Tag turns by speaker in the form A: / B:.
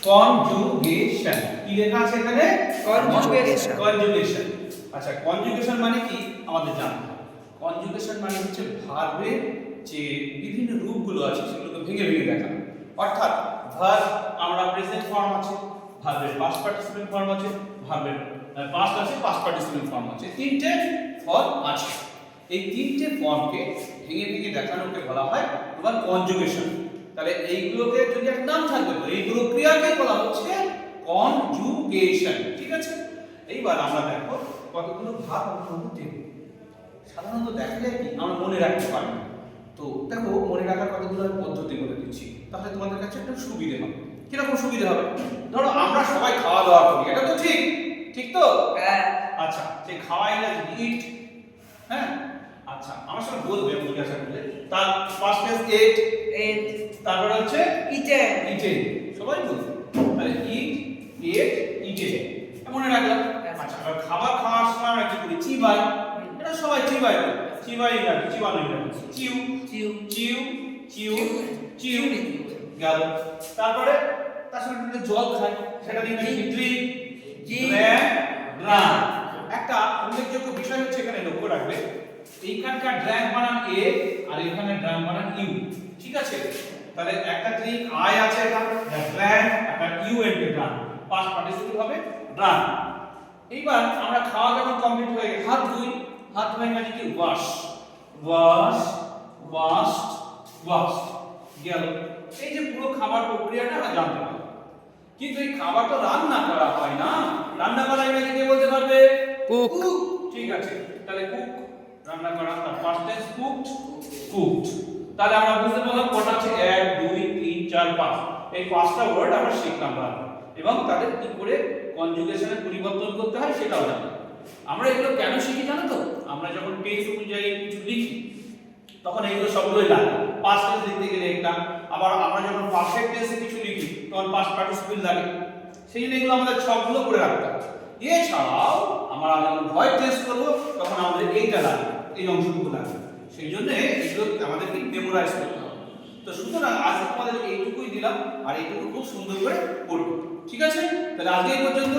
A: Conjugation. কি লেখা আছে এখানে? কনজুগেশন। আচ্ছা, কনজুগেশন মানে কি আমাদের জানতে হবে। কনজুগেশন মানে হচ্ছে ভার্বের যে বিভিন্ন রূপগুলো আছে সেগুলোকে ভেঙে ভেঙে দেখানো। অর্থাৎ ভার্ব আমরা প্রেজেন্ট ফর্ম আছে, ভার্বের পাস্ট পার্টিসিপেন্ট ফর্ম আছে, ভার্বের পাস্ট আছে, পাস্ট পার্টিসিপেন্ট ফর্ম আছে, তিনটে ফর্ম আছে। এই তিনটে ফর্মকে ভেঙে ভেঙে দেখানোকে বলা হয় তোমার কনজুগেশন। তাহলে এইগুলোকে যদি একটা নাম থাকবে তো এই প্রক্রিয়াকে বলা হচ্ছে কনজুগেশন। ঠিক আছে, এইবার আমরা দেখো কতগুলো ভাব আমরা দেব। সাধারণত দেখা যায় কি আমরা মনে রাখতে পারি না। তো দেখো মনে রাখার কতগুলো পদ্ধতি বলে দিচ্ছি, তাহলে তোমাদের কাছে একটু সুবিধা হবে। কিরকম সুবিধা হবে? ধরো আমরা সবাই খাওয়া দাওয়া করি, এটা তো ঠিক, ঠিক তো?
B: হ্যাঁ।
A: আচ্ছা, সেই খাওয়া ইংরেজি ইট। হ্যাঁ, আচ্ছা আমার সঙ্গে বলবে জিজ্ঞাসা করলে তার ফার্স্ট টেন্স এট, তারপরে হচ্ছে
B: ইটেন।
A: ইটেন, সবাই বলবে। তাহলে ইট, এট, ইটেন মনে রাখলাম। আচ্ছা, আর খাবার খাওয়ার সময় আমরা কি করি? চিবাই। এটা সবাই চিবাই, চিবাই ইংরেজি, চিবানো ইংরেজি চিউ,
B: চিউ
A: চিউ, চিউ, চিউ গেল। তারপরে তার সঙ্গে একটু জল খাই, সেটা ইংরেজি ড্রিঙ্ক, ড্রিঙ্ক, ড্রাঙ্ক। একটা উল্লেখযোগ্য বিষয় হচ্ছে এখানে লক্ষ্য রাখবে, এইখানকার ড্রাঙ্ক বানান এ আর এখানে ড্রাঙ্ক বানান ইউ। ঠিক আছে, তাহলে একটা ড্রিঙ্ক আই আছে, এটা ড্রাঙ্ক, একটা U and drunk, past participle হবে ড্রাঙ্ক। এইবার আমরা খাওয়া যখন কমপ্লিট হয়ে গেছে, হাত ধুই, হাত ধোয়া মানে কি? ওয়াশ, ওয়াশ, ওয়াশড, ওয়াশড গেল। এই যে পুরো খাবার প্রক্রিয়াটা আমরা জানতে পারলাম। কিন্তু এই খাবার তো রান্না করা হয় না, রান্না করা ইংরেজি কে বলতে পারবে?
B: কুক।
A: ঠিক আছে, তাহলে কুক রান্না করা, তার ফার্স্ট টেন্স কুকড, কুকড। তাহলে আমরা বুঝতে পারলাম কটা আছে? 1 2 3 4 5, এই পাঁচটা ওয়ার্ড আমরা শিখলাম এবং তাদের কি করে কনজুগেশনে পরিবর্তন করতে হয় সেটাও জানলাম। আমরা এগুলো কেন শিখি জানো তো? আমরা যখন টেন্স অনুযায়ী কিছু লিখি তখন এগুলো সবগুলোই লাগে। পাস্ট টেন্স লিখতে গেলে একটা, আবার আমরা যখন পারফেক্ট টেন্সে কিছু লিখি তখন পাস্ট পার্টিসিপল লাগে। সেই জন্য এগুলো আমাদের সবগুলো করে রাখতে হবে। এছাড়াও আমরা যখন ভয়েস টেস্ট করবো তখন আমাদের এইটা লাগবে, এই অংশটুকু লাগবে। সেই জন্য এগুলো আমাদেরকে মেমোরাইজ করতে হবে। তো সুতরাং আজকে তোমাদের এইটুকুই দিলাম, আর এইটুকু খুব সুন্দর করে পড়বে। ঠিক আছে, তাহলে আজকে এই পর্যন্ত।